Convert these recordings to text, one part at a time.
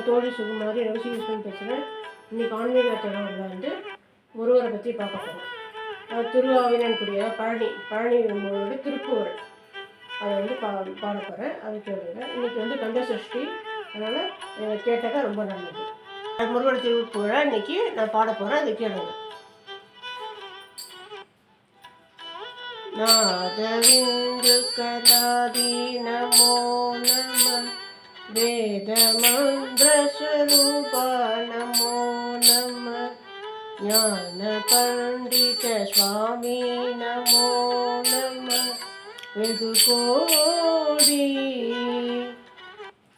தோழி சுகுமாரி ரவிசீகிருஷ்ணன் பேசுகிறேன். இன்றைக்கி ஆன்மீக தகவலில் வந்து முருகரை பற்றி பார்க்க போகிறோம். திருவாவினன்குடிய பழனியோட திருப்புகழ் அதை வந்து பாட போகிறேன். அது கேளுங்க. இன்றைக்கி வந்து கந்த சஷ்டி, அதனால் கேட்டாக்கா ரொம்ப நல்லது. முருகர் திருப்புகழை இன்றைக்கி நான் பாட போகிறேன். அது கேளுங்க. நாதவிந்து கலாதி நமோ நம வேத மந்திர ஸ்வரூபா நமோ நம ஞான பண்டித சுவாமி நமோ நம வெகு கோடி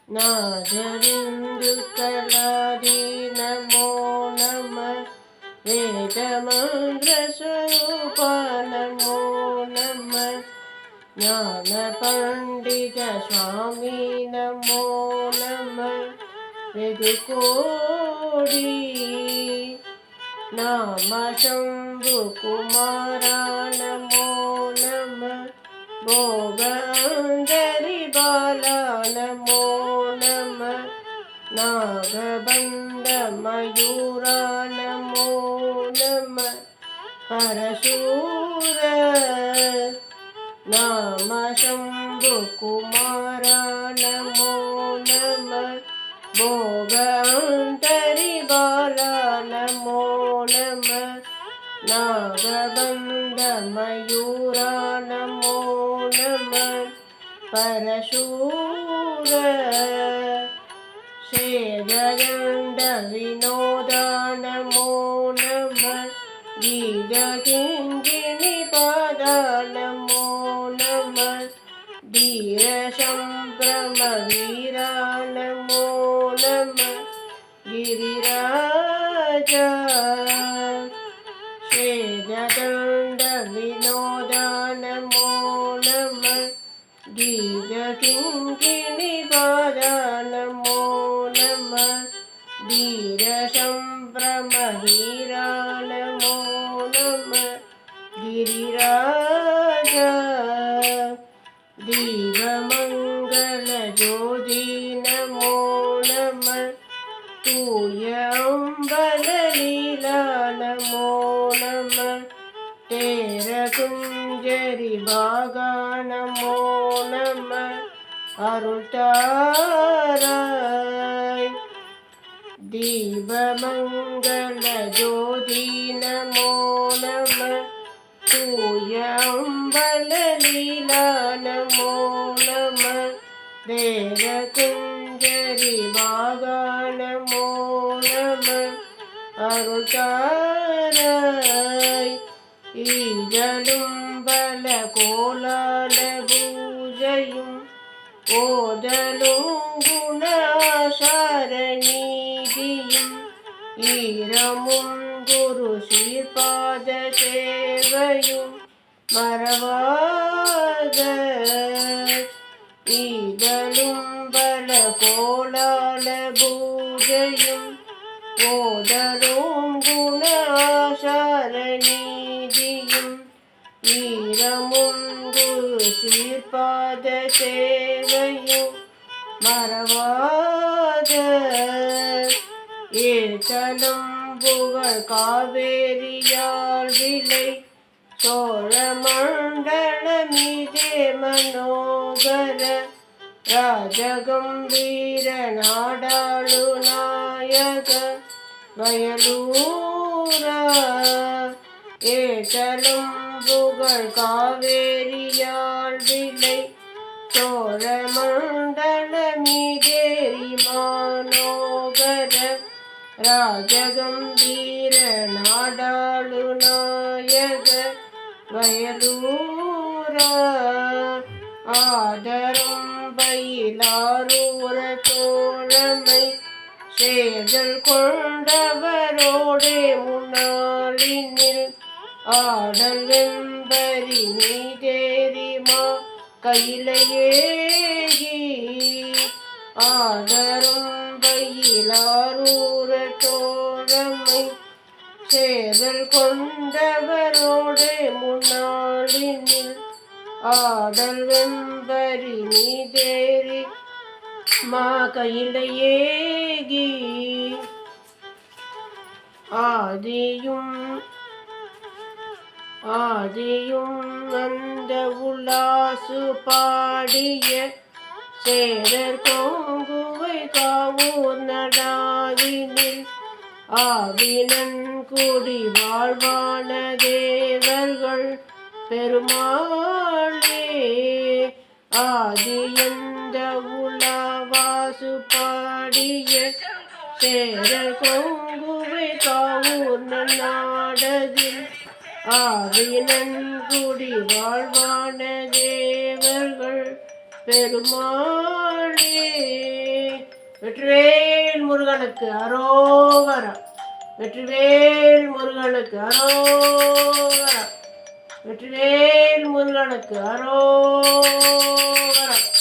நாதவிந்து கலாதி நமோ நம வேத மந்திர ஸ்வரூபா நமோ நம ஞான பண்டித சுவாமி நமோ நம வெகு கோடி நாம சம்பு குமாரா நமோ நம போகந்தரி பாலா நமோ நம நாகபந்த மயூரா நமோ நம பரசூர நாம சம்பு குமாரா நமோ நம போகந்தரி பாலா நமோ நம நாகபந்த மயூரா நமோ நம பரசூர சேதகண்ட வினோதா நமோ நம கீத கிங்கிணி பாதா நமோ நம தீர சம்பிரம வீரா நமோ நம கிரிராஜா சேதகண்ட வினோதா நமோ நம கீத கிங்கிணி பாதா நமோ நம தீர சம்பிரம வீரா நமோ நம கிரிராஜா தீபமங்கள ஜோதி நமோ நம தூய அம்பல லீலா நமோ நம தேர குஞ்சரி பாகா நமோ நம அருள்தாராய் தீபமங்கள ஜோதி நமோ நம தூய அம்பல லீலா நமோ நம தேர குஞ்சரி பாகா நமோ நம அருள்தாராய் ஈதலும் பல கோலால பூஜையும் ஓதலும் குணாசார நீதியும் ஈரமும் குரு சீர்பாத சேவையும் மறவாத ஈதலும் பல கோலால பூஜையும் ஓதலும் குணாசார நீதியும் ஈரமும் குரு சீர்பாத சேவையும் மறவாத ஏத்தலும் புகழ் காவேரியால் விலை சோழ மண்டல மீதே மனோகர ராஜகம்பீர நாடாளு நாயக வயலூரா ஏற்றலும் புகழ் காவேரியால் விலை சோழ மண்டல மீதேரி மனோகர ராஜகம்பீர நாடாளு நாயக வயலூரா ஆதரம் பயிலாரூர தோழமை சேதல் கொண்டவரோடே முன்னாளினில் ஆடல் வெம்பரி மீதேரிமா கையிலையேகி ஆதரும் பயிலாரூர தோழமை சேதல் கொண்டவரோடே முன்னாளினில் ஆடல் வெம்பரி மீதேரி மா கையில ஏகி ஆதியும் அந்த உலாசு பாடிய சேரர் கோங்குவை காவூர் நடாவினில் ஆவினன் கூடி வாழ்வான தேவர்கள் பெருமாளே ஆதியந்த உலவாசு பாடிய சேரர் கோங்குவை காவூர் நாடதில் ஆவினன் கூடி வாழ்வான தேவர்கள் பெருமாளே. வெற்றிவேல் முருகனுக்கு அரோகரா. வெற்றிவேல் முருகனுக்கு அரோகரா. வெற்றிவேல் முருகனுக்கு அரோகரா.